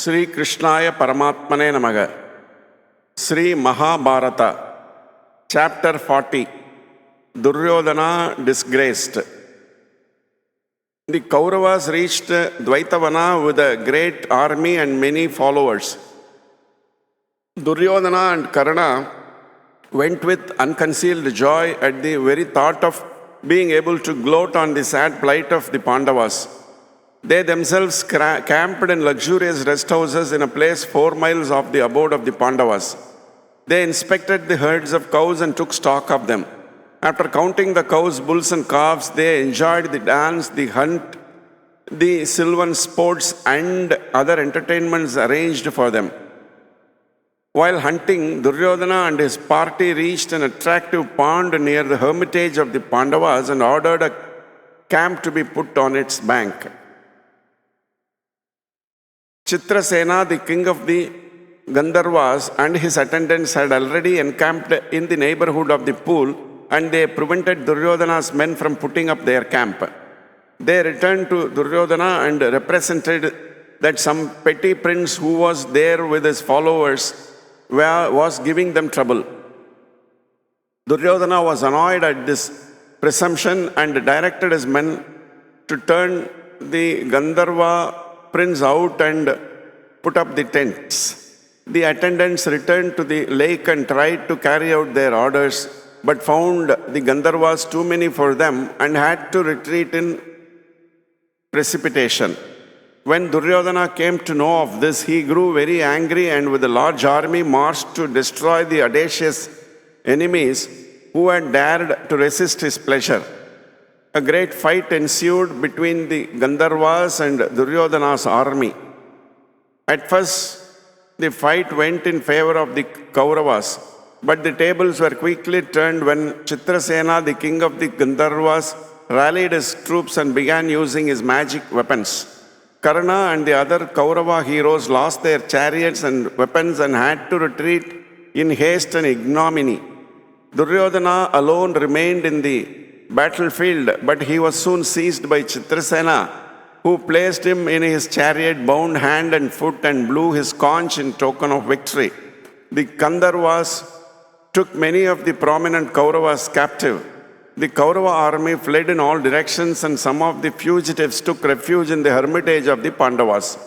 Sri Krishnaya Paramatmane Namaga. Sri Mahabharata, Chapter 40. Duryodhana disgraced. The Kauravas reached Dvaitavana with a great army and many followers. Duryodhana and Karna went with unconcealed joy at the very thought of being able to gloat on the sad plight of the Pandavas. They themselves camped in luxurious rest houses in a place 4 miles off the abode of the Pandavas. They inspected the herds of cows and took stock of them. After counting the cows, bulls and calves, they enjoyed the dance, the hunt, the sylvan sports and other entertainments arranged for them. While hunting, Duryodhana and his party reached an attractive pond near the hermitage of the Pandavas and ordered a camp to be put on its bank. Chitrasena, the king of the Gandharvas, and his attendants had already encamped in the neighborhood of the pool, and they prevented Duryodhana's men from putting up their camp. They returned to Duryodhana and represented that some petty prince who was there with his followers was giving them trouble. Duryodhana was annoyed at this presumption and directed his men to turn the Gandharva prince out and put up the tents. The attendants returned to the lake and tried to carry out their orders, but found the Gandharvas too many for them and had to retreat in precipitation. When Duryodhana came to know of this, he grew very angry and with a large army marched to destroy the audacious enemies who had dared to resist his pleasure. A great fight ensued between the Gandharvas and Duryodhana's army. At first, the fight went in favor of the Kauravas, but the tables were quickly turned when Chitrasena, the king of the Gandharvas, rallied his troops and began using his magic weapons. Karna and the other Kaurava heroes lost their chariots and weapons and had to retreat in haste and ignominy. Duryodhana alone remained in the battlefield, but he was soon seized by Chitrasena, who placed him in his chariot, bound hand and foot, and blew his conch in token of victory. The Gandharvas took many of the prominent Kauravas captive. The Kaurava army fled in all directions, and some of the fugitives took refuge in the hermitage of the Pandavas.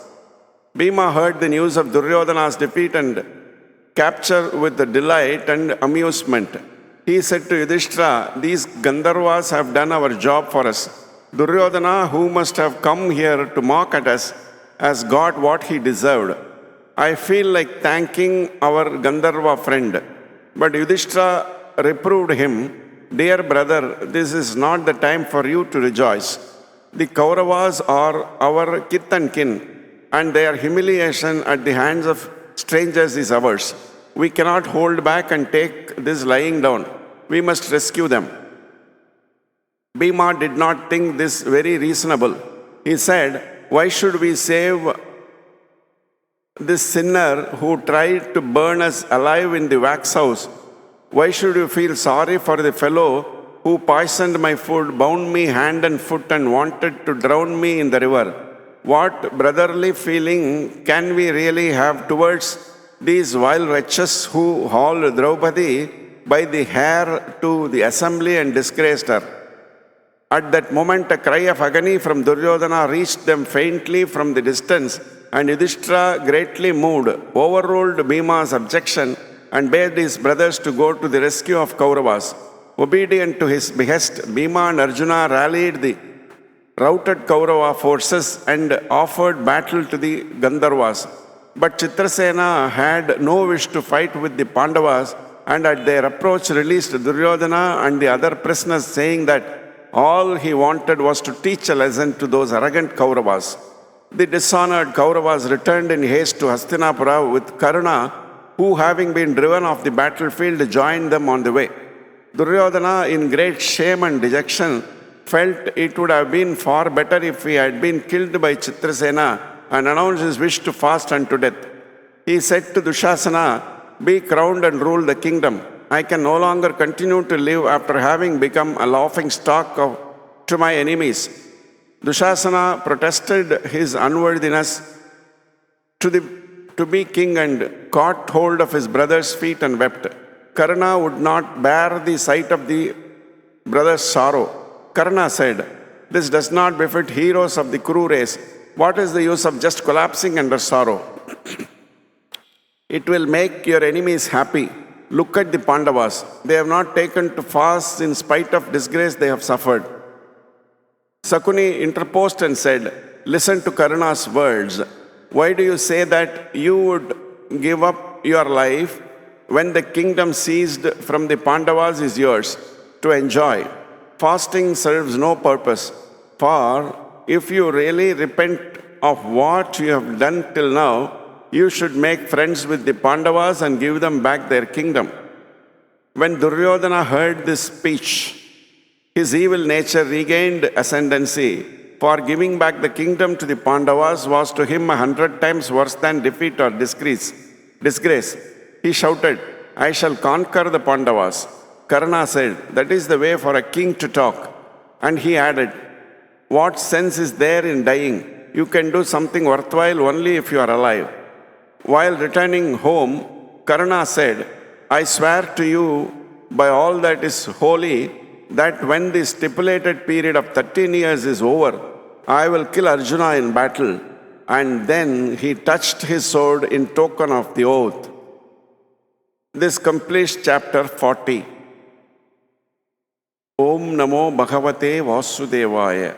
Bhima heard the news of Duryodhana's defeat and capture with delight and amusement. He said to Yudhishthira, "These Gandharvas have done our job for us. Duryodhana, who must have come here to mock at us, has got what he deserved. I feel like thanking our Gandharva friend." But Yudhishthira reproved him, "Dear brother, this is not the time for you to rejoice. The Kauravas are our kith and kin, and their humiliation at the hands of strangers is ours. We cannot hold back and take this lying down. We must rescue them." Bhima did not think this very reasonable. He said, "Why should we save this sinner who tried to burn us alive in the wax house? Why should you feel sorry for the fellow who poisoned my food, bound me hand and foot, and wanted to drown me in the river? What brotherly feeling can we really have towards these vile wretches who hauled Draupadi by the hair to the assembly and disgraced her?" At that moment, a cry of agony from Duryodhana reached them faintly from the distance, and Yudhishthira, greatly moved, overruled Bhima's objection and bade his brothers to go to the rescue of Kauravas. Obedient to his behest, Bhima and Arjuna rallied the routed Kaurava forces and offered battle to the Gandharvas. But Chitrasena had no wish to fight with the Pandavas, and at their approach released Duryodhana and the other prisoners, saying that all he wanted was to teach a lesson to those arrogant Kauravas. The dishonored Kauravas returned in haste to Hastinapura with Karna, who, having been driven off the battlefield, joined them on the way. Duryodhana, in great shame and dejection, felt it would have been far better if he had been killed by Chitrasena, and announced his wish to fast unto death. He said to Dushasana, "Be crowned and rule the kingdom. I can no longer continue to live after having become a laughing stock to my enemies." Dushasana protested his unworthiness to be king and caught hold of his brother's feet and wept. Karna would not bear the sight of the brother's sorrow. Karna said, "This does not befit heroes of the Kuru race. What is the use of just collapsing under sorrow? It will make your enemies happy. Look at the Pandavas. They have not taken to fast in spite of disgrace they have suffered." Sakuni interposed and said, "Listen to Karna's words. Why do you say that you would give up your life when the kingdom seized from the Pandavas is yours to enjoy? Fasting serves no purpose. For if you really repent of what you have done till now, you should make friends with the Pandavas and give them back their kingdom." When Duryodhana heard this speech, his evil nature regained ascendancy, for giving back the kingdom to the Pandavas was to him 100 times worse than defeat or disgrace. He shouted, "I shall conquer the Pandavas." Karna said, "That is the way for a king to talk." And he added, "What sense is there in dying? You can do something worthwhile only if you are alive." While returning home, Karna said, "I swear to you by all that is holy that when the stipulated period of 13 years is over, I will kill Arjuna in battle." And then he touched his sword in token of the oath. This completes chapter 40. Om Namo Bhagavate Vasudevaya.